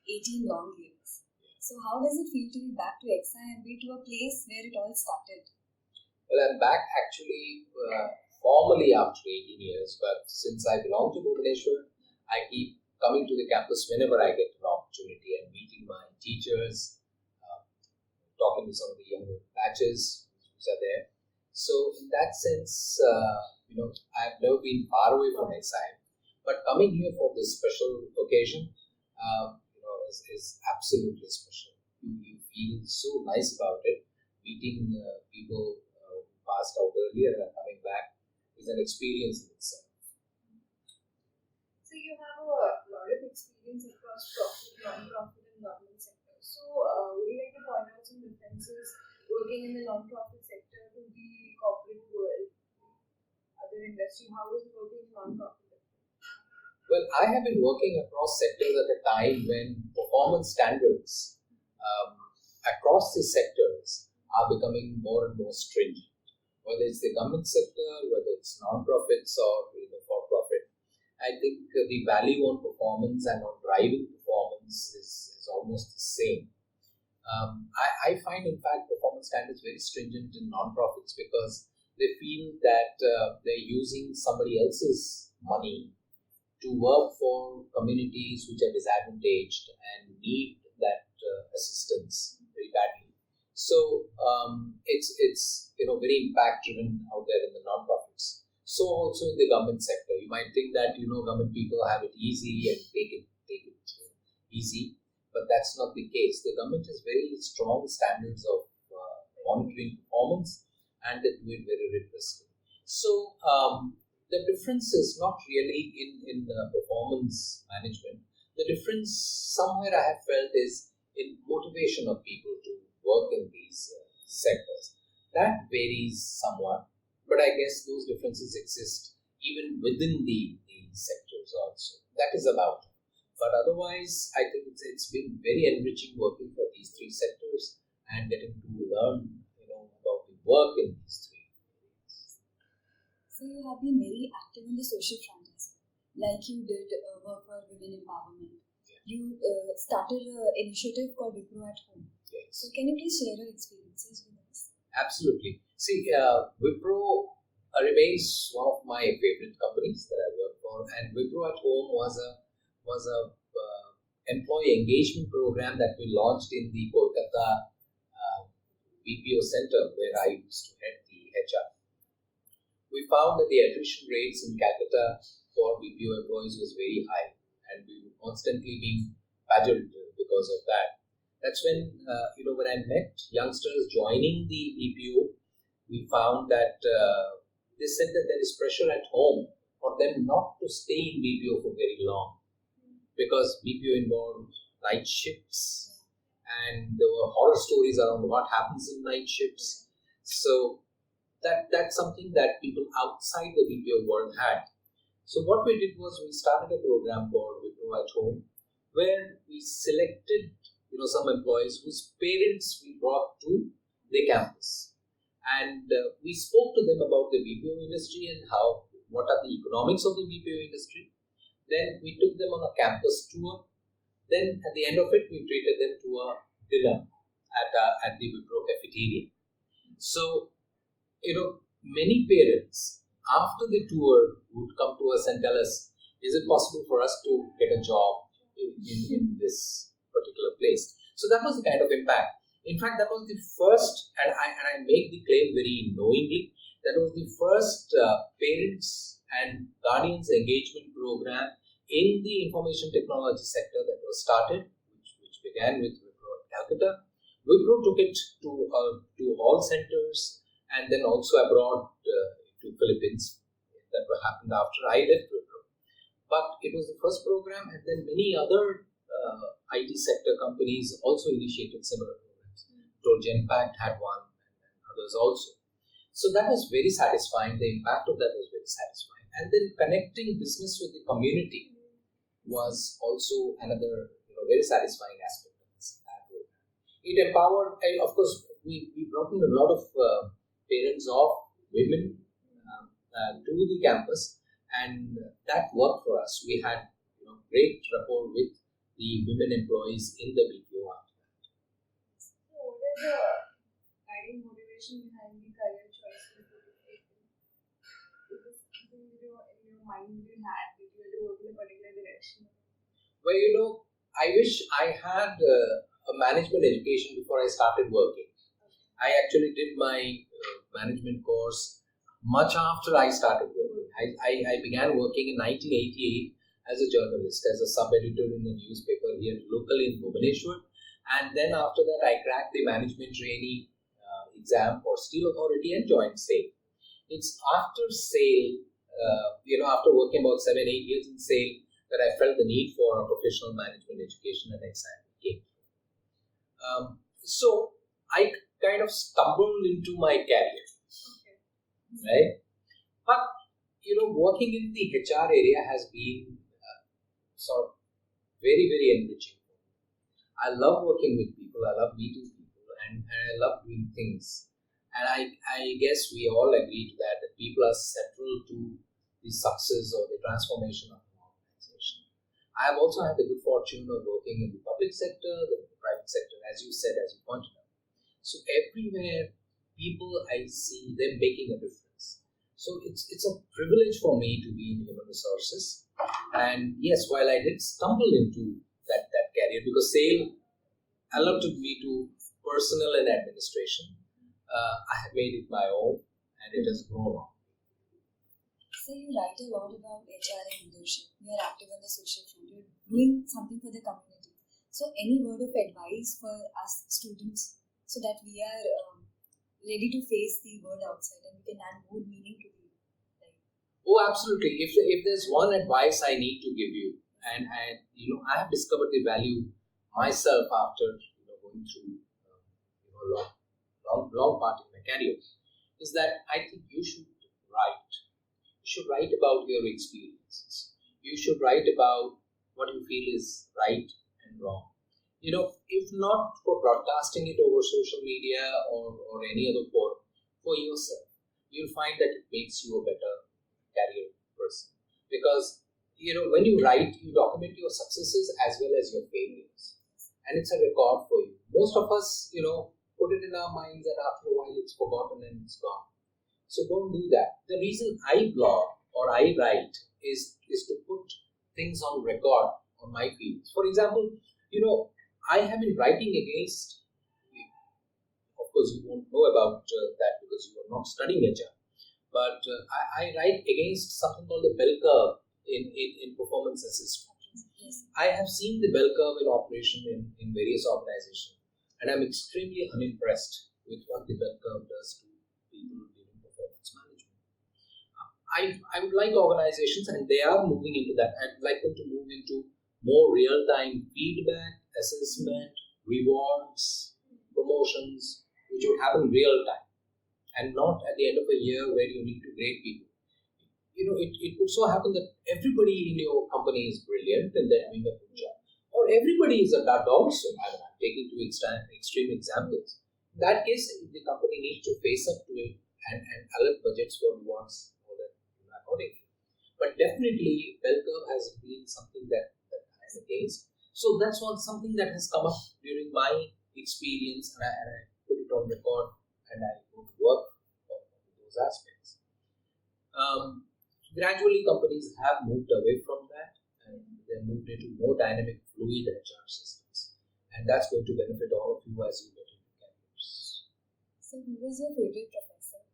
18 long years. So how does it feel to be back to XI and be to a place where it all started? Well, I'm back actually formally after 18 years, but since I belong to Bhubaneswar, I keep coming to the campus whenever I get an opportunity and meeting my teachers, talking to some of the younger batches which are there. So in that sense, I've never been far away from XI, but coming here for this special occasion, is absolutely special. You feel so nice about it. Meeting people who passed out earlier and coming back is an experience in itself. So you have a lot of experience across profit, non-profit and government sector. So would you like to point out some differences working in the non-profit sector to the corporate world, other industry? How is it working in non-profit? Well, I have been working across sectors at a time when performance standards across the sectors are becoming more and more stringent. Whether it's the government sector, whether it's non-profits or for-profit, I think the value on performance and on driving performance is almost the same. I find, in fact, performance standards very stringent in non-profits because they feel that they're using somebody else's money to work for communities which are disadvantaged and need that assistance very badly. So it's very impact driven out there in the non-profits. So also in the government sector, you might think that government people have it easy and take it easy, but that's not the case. The government has very strong standards of monitoring performance, and they do it very rigorously. So the difference is not really in performance management. The difference somewhere I have felt is in motivation of people to work in these sectors. That varies somewhat, but I guess those differences exist even within the sectors also. That is about it. But otherwise, I think it's been very enriching working for these three sectors and getting to learn about the work in these three. So you have been very active in the social front as well. Like you did work for women empowerment. Yeah. You started an initiative called Wipro at Home. Yes. So can you please share your experiences with us? Absolutely. See, Wipro remains one of my favorite companies that I work for, and Wipro at Home was a employee engagement program that we launched in the Kolkata BPO center where I used to head the HR. We found that the attrition rates in Calcutta for BPO employees was very high, and we were constantly being badgered because of that. That's when, when I met youngsters joining the BPO, we found that they said that there is pressure at home for them not to stay in BPO for very long because BPO involved night shifts, and there were horror stories around what happens in night shifts. So that's something that people outside the BPO world had. So what we did was we started a program called Wipro at Home, where we selected some employees whose parents we brought to the campus, and we spoke to them about the BPO industry and what are the economics of the BPO industry. Then we took them on a campus tour. Then at the end of it, we treated them to a dinner at the Wipro cafeteria. So many parents after the tour would come to us and tell us, is it possible for us to get a job in this particular place? So that was the kind of impact. In fact, that was the first, and I make the claim very knowingly, that was the first parents and guardians engagement program in the information technology sector that was started, which began with Wipro at Calcutta. Wipro took it to all centers, and then also abroad to Philippines. That happened after I left Wipro. But it was the first program, and then many other IT sector companies also initiated similar programs. Genpact had one, and others also. So that was very satisfying. The impact of that was very satisfying. And then connecting business with the community was also another very satisfying aspect of this program. It empowered, and of course, we brought in a lot of parents of women to the campus, and that worked for us. We had great rapport with the women employees in the BPO after that. So what is the guiding motivation behind the career choices that you've taken? Is this something in your mind you had that you had to work in a particular direction? Well, I wish I had a management education before I started working. I actually did my management course much after I started working. I began working in 1988 as a journalist, as a sub-editor in a newspaper here locally in Bhubaneswar. And then after that, I cracked the management trainee exam for Steel Authority and joined SAIL. It's after SAIL, after working about 7-8 years in SAIL, that I felt the need for a professional management education and exam came. So I kind of stumbled into my career, right? But working in the HR area has been sort of very, very enriching. I love working with people. I love meeting people, and I love doing things. And I guess we all agree to that people are central to the success or the transformation of an organization. I have also had the good fortune of working in the public sector, the private sector, as you said, as you pointed out. So everywhere, people, I see them making a difference. So it's a privilege for me to be in human resources. And yes, while I did stumble into that career, because SAIL alerted me to personnel and administration, I have made it my own, and it has grown on. So you write a lot about HR and leadership. You are active on the social front. You're doing something for the community. So any word of advice for us students so that we are ready to face the world outside and we can add more meaning to the life? Oh, absolutely. If there's one advice I need to give you, and I have discovered the value myself after going through long part in my career, is that I think you should write. You should write about your experiences. You should write about what you feel is right and wrong. If not for broadcasting it over social media or any other forum, for yourself, you'll find that it makes you a better career person. Because, when you write, you document your successes as well as your failures. And it's a record for you. Most of us, put it in our minds and after a while it's forgotten and it's gone. So don't do that. The reason I blog or I write is to put things on record on my feelings. For example, I have been writing against, of course you won't know about that because you are not studying HR, but I write against something called the bell curve in performance assessment. Yes. I have seen the bell curve in operation in various organizations, and I'm extremely unimpressed with what the bell curve does to people during performance management. I would like organizations, and they are moving into that, I'd like them to move into more real-time feedback, assessment, rewards, promotions, which would happen real time, and not at the end of a year where you need to grade people. It could so happen that everybody in your company is brilliant and they're doing a good job, or everybody is a dud also. I'm taking two extreme examples. In that case, the company needs to face up to it and allot budgets for rewards for that accordingly. But definitely, bell curve has been something that I'm against. So that's something that has come up during my experience, and I put it on record, and I work on those aspects. Gradually, companies have moved away from that, and they moved into more dynamic, fluid HR systems, and that's going to benefit all of you as you get into careers. So who was your favorite professor?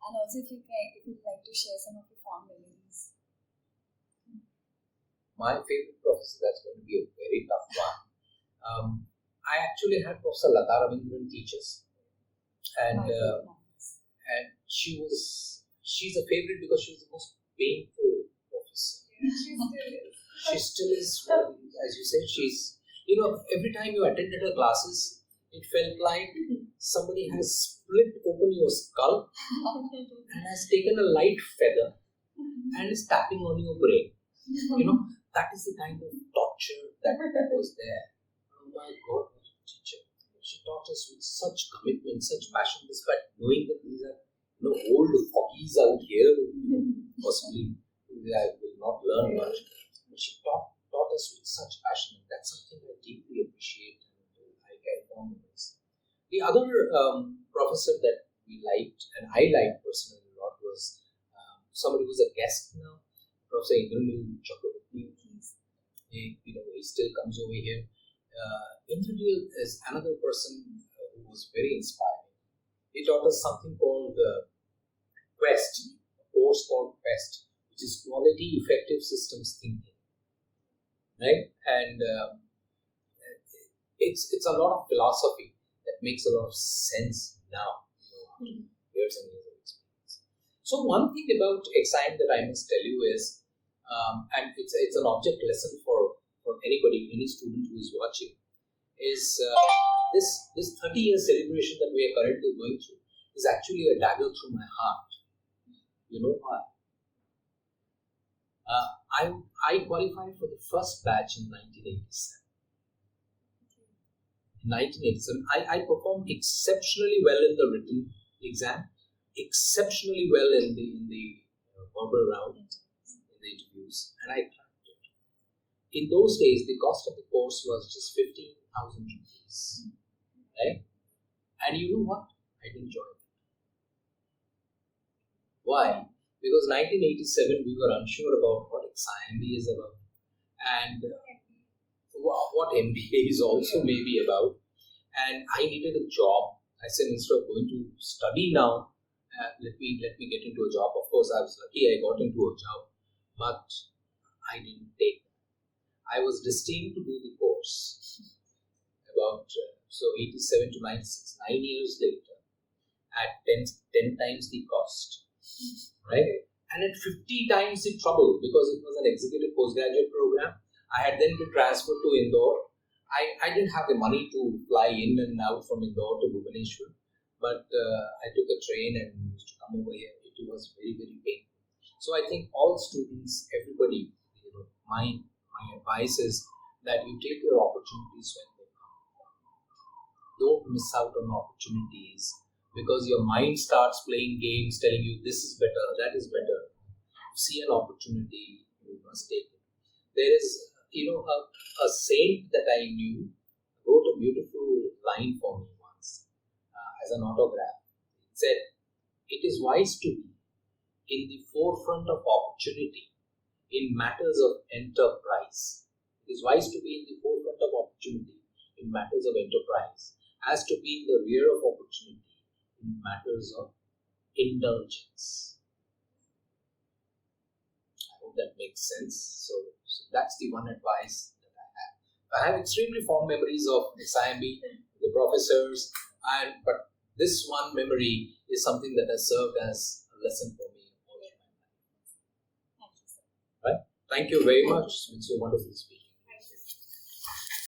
And also if you'd like to share some of your fond memories. My favorite professor, that's going to be a very tough one. I actually had Professor Lata Ravindran teach us, and she's a favorite because she was the most painful professor. She still is, as you said, she's, every time you attended her classes, it felt like somebody has split open your skull and has taken a light feather and is tapping on your brain. That is the kind of torture that was there. Oh my God, what a teacher. She taught us with such commitment, such passion, despite knowing that these are old foggies out here, possibly I will not learn much. But she taught us with such passion. And that's something I deeply appreciate and I carry on with this. The other professor that we liked and I liked personally a lot was somebody who's a guest now, Professor Indranil Chakraborty. He still comes over here. Indranil is another person who was very inspiring. He taught us something called QUEST, a course called QUEST, which is Quality Effective Systems Thinking. Right? And it's a lot of philosophy that makes a lot of sense now, after years and years of experience. So one thing about Exime that I must tell you is, and it's an object lesson for anybody, any student who is watching, is this 30-year celebration that we are currently going through is actually a dagger through my heart. You know why? I qualified for the first batch in 1987. In 1987, I performed exceptionally well in the written exam, exceptionally well in the verbal round, in the interviews, and I cracked it. In those days, the cost of the course was just 15,000 rupees. Right? And you know what? I didn't join it. Why? Because 1987 we were unsure about what XIMB is about and what MBA is also maybe about. And I needed a job. I said, instead of going to study now, let me get into a job. Of course, I was lucky I got into a job, but I didn't take that. I was destined to do the course about 87 to 96, 9 years later, at 10 times the cost, right? And at 50 times the trouble, because it was an executive postgraduate program. I had then to transfer to Indore. I didn't have the money to fly in and out from Indore to Bhubaneswar, but I took a train and used to come over here. It was very, very painful. So I think all students, everybody, my advice is that you take your opportunities when they come. Don't miss out on opportunities because your mind starts playing games telling you this is better, that is better. You see an opportunity, you must take it. There is, a saint that I knew wrote a beautiful line for me once as an autograph. It said, "It is wise to be in the forefront of opportunity in matters of enterprise. It is wise to be in the forefront of opportunity in matters of enterprise, as to be in the rear of opportunity in matters of indulgence." I hope that makes sense. So that's the one advice that I have. I have extremely fond memories of XIMB, the professors, but this one memory is something that has served as a lesson for me all my life. Thank you, sir. Right? Thank you very much. It's been so wonderful to speak.